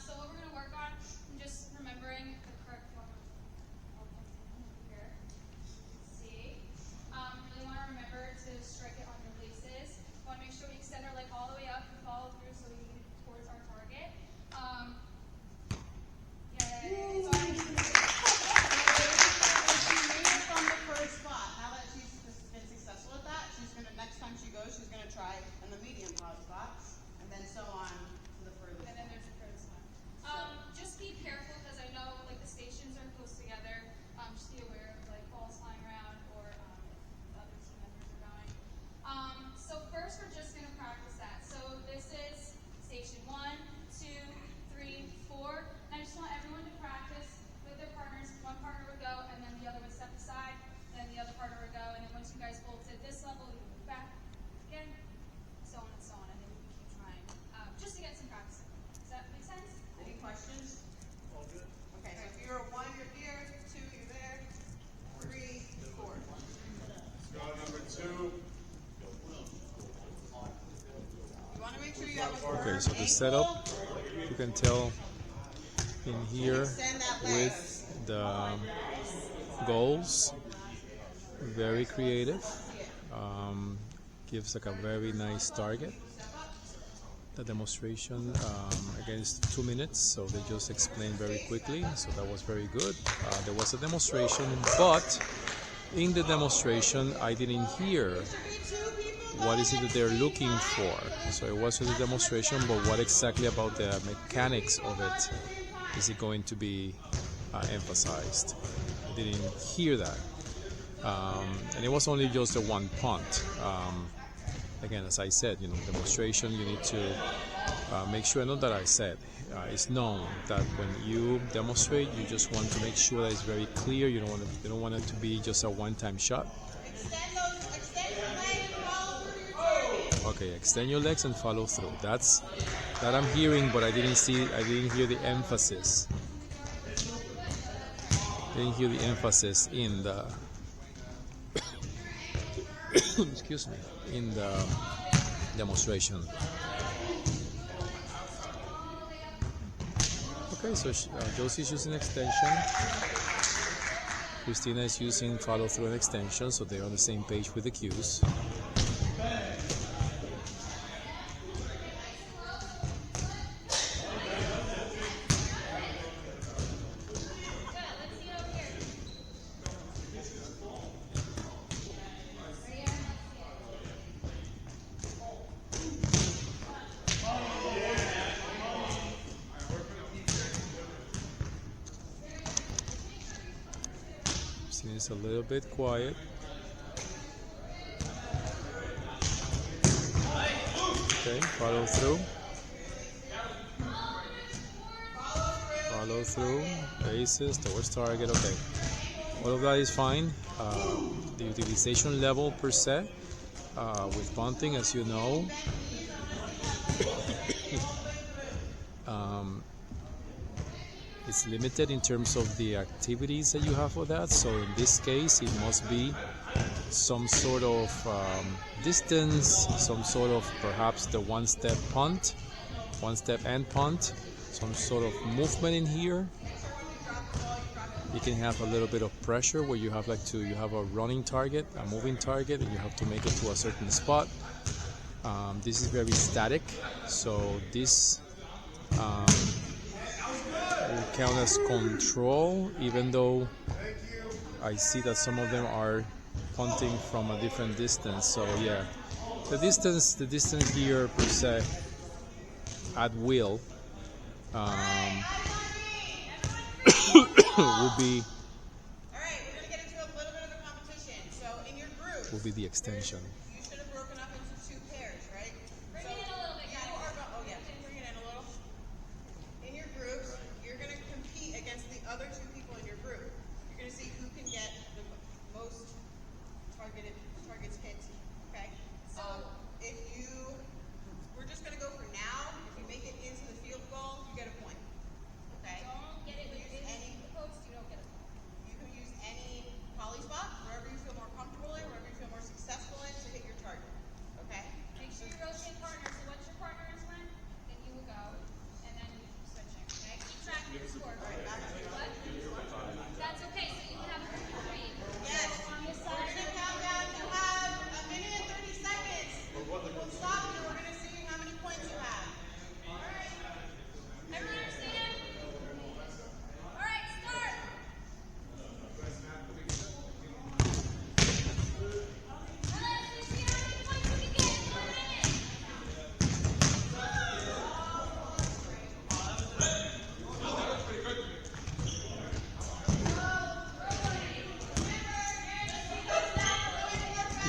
So what we're going to work on, just remembering the correct form of here. See. Really want to remember to strike it on your laces. Want to make sure we extend our leg all the way up and follow through so we can get towards our target. Yay. From the first spot. Now that she's been successful at that, she's gonna next time she goes, she's gonna try in the medium spot, and then so on to the furthest. And then there's the furthest one. Just be careful because I know like the stations are close together. Just be aware of like balls flying around or if the other team members are going. So first we're just gonna practice that. So this is station 1, 2, 3, 4. And I just want everyone to practice with their partners. One partner would go, and then the other would step aside, then the other partner would go, and then once you guys both did this level, you can move back again, so on and so on, and then we can keep trying, just to get some practice. Does that make sense? Any questions? All good. Okay, so if you're 1, you're here, 2, you're there, 3, 4. Let's go number 2. You want to make sure you have a firm Okay, so the ankle. setup, you can tell in here Extend that leg. with the goals, very creative, gives like a very nice target. The demonstration against 2 minutes, so they just explained very quickly, so that was very good. There was a demonstration, but in the demonstration I didn't hear what is it that they're looking for. So it wasn't a demonstration, but what exactly about the mechanics of it is it going to be emphasized? I didn't hear that. And it was only just a one punt. Again, as I said, demonstration, you need to make sure, not that I said, it's known that when you demonstrate, you just want to make sure that it's very clear. You don't want it to be just a one-time shot. Okay, extend your legs and follow through. That I'm hearing, but I didn't hear the emphasis. Didn't hear the emphasis in the excuse me, in the demonstration. Okay, so Josie is using extension. Kristina is using follow through and extension, so they're on the same page with the cues. It's a little bit quiet. Okay, follow through. Follow through. Aces towards target. Okay, all of that is fine. The utilization level per se with punting, as you know, it's limited in terms of the activities that you have for that. So in this case, it must be some sort of distance, some sort of perhaps the one-step punt, one-step and punt, some sort of movement in here. You can have a little bit of pressure where you have you have a running target, a moving target, and you have to make it to a certain spot. This is very static, so this will count as control, even though I see that some of them are punting from a different distance. So yeah, the distance here per se at will would be will be the extension. You should have broken up into 2 pairs, right? Bring it in a little bit, guys. Bring it in a little. In your groups, you're going to compete against the other 2 people in your group. You're going to see who can get the most targets hit. Okay? So we're just going to go for now. If you make it into the field goal, you get a point. Okay? Don't get it within the post, you don't get a point. You can use any poly spot, wherever you feel more comfortable in, wherever you feel more successful in to hit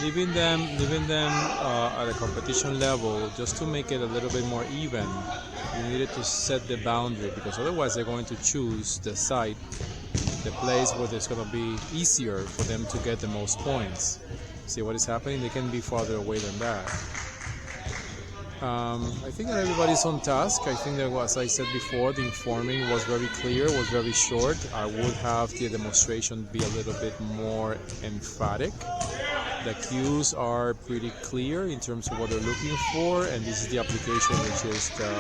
leaving them at a competition level just to make it a little bit more even. You needed to set the boundary because otherwise they're going to choose the site, the place where it's going to be easier for them to get the most points. See what is happening? They can be farther away than that. I think that everybody's on task. I think that, as I said before, the informing was very clear, was very short. I would have the demonstration be a little bit more emphatic. The cues are pretty clear in terms of what they're looking for, and this is the application, which is the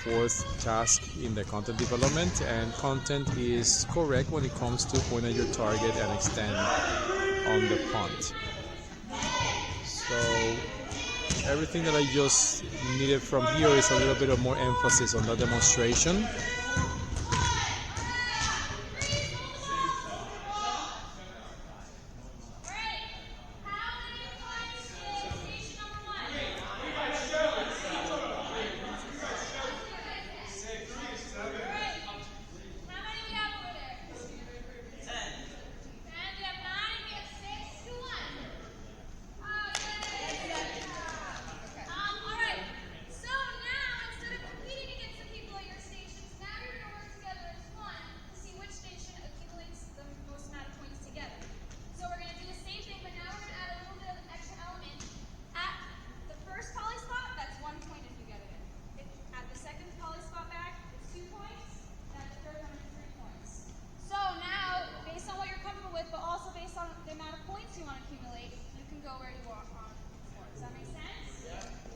fourth task in the content development. And content is correct when it comes to point at your target and extend on the punt. So everything that I just needed from here is a little bit of more emphasis on the demonstration.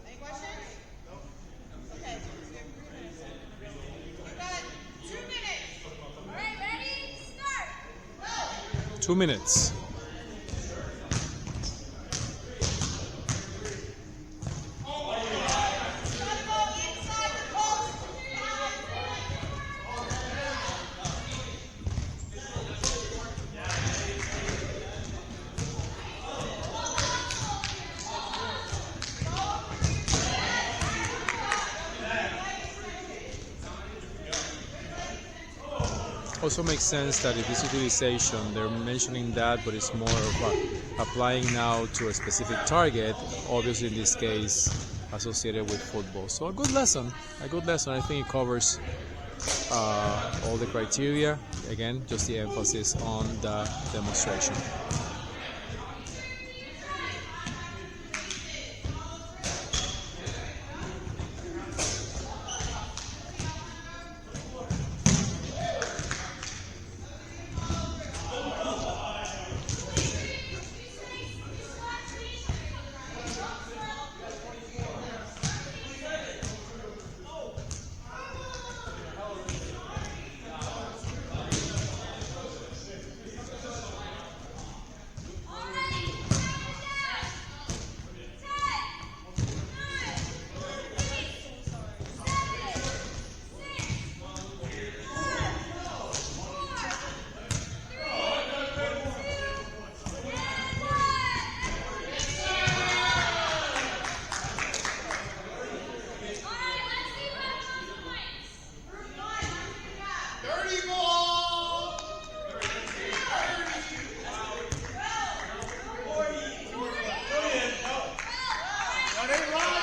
Any questions? Okay. You've got 2 minutes. All right, ready? Start. Go. 2 minutes. Also makes sense that if it's utilization, they're mentioning that, but it's more of applying now to a specific target, obviously in this case associated with football. So a good lesson. I think it covers all the criteria. Again, just the emphasis on the demonstration. Let it run!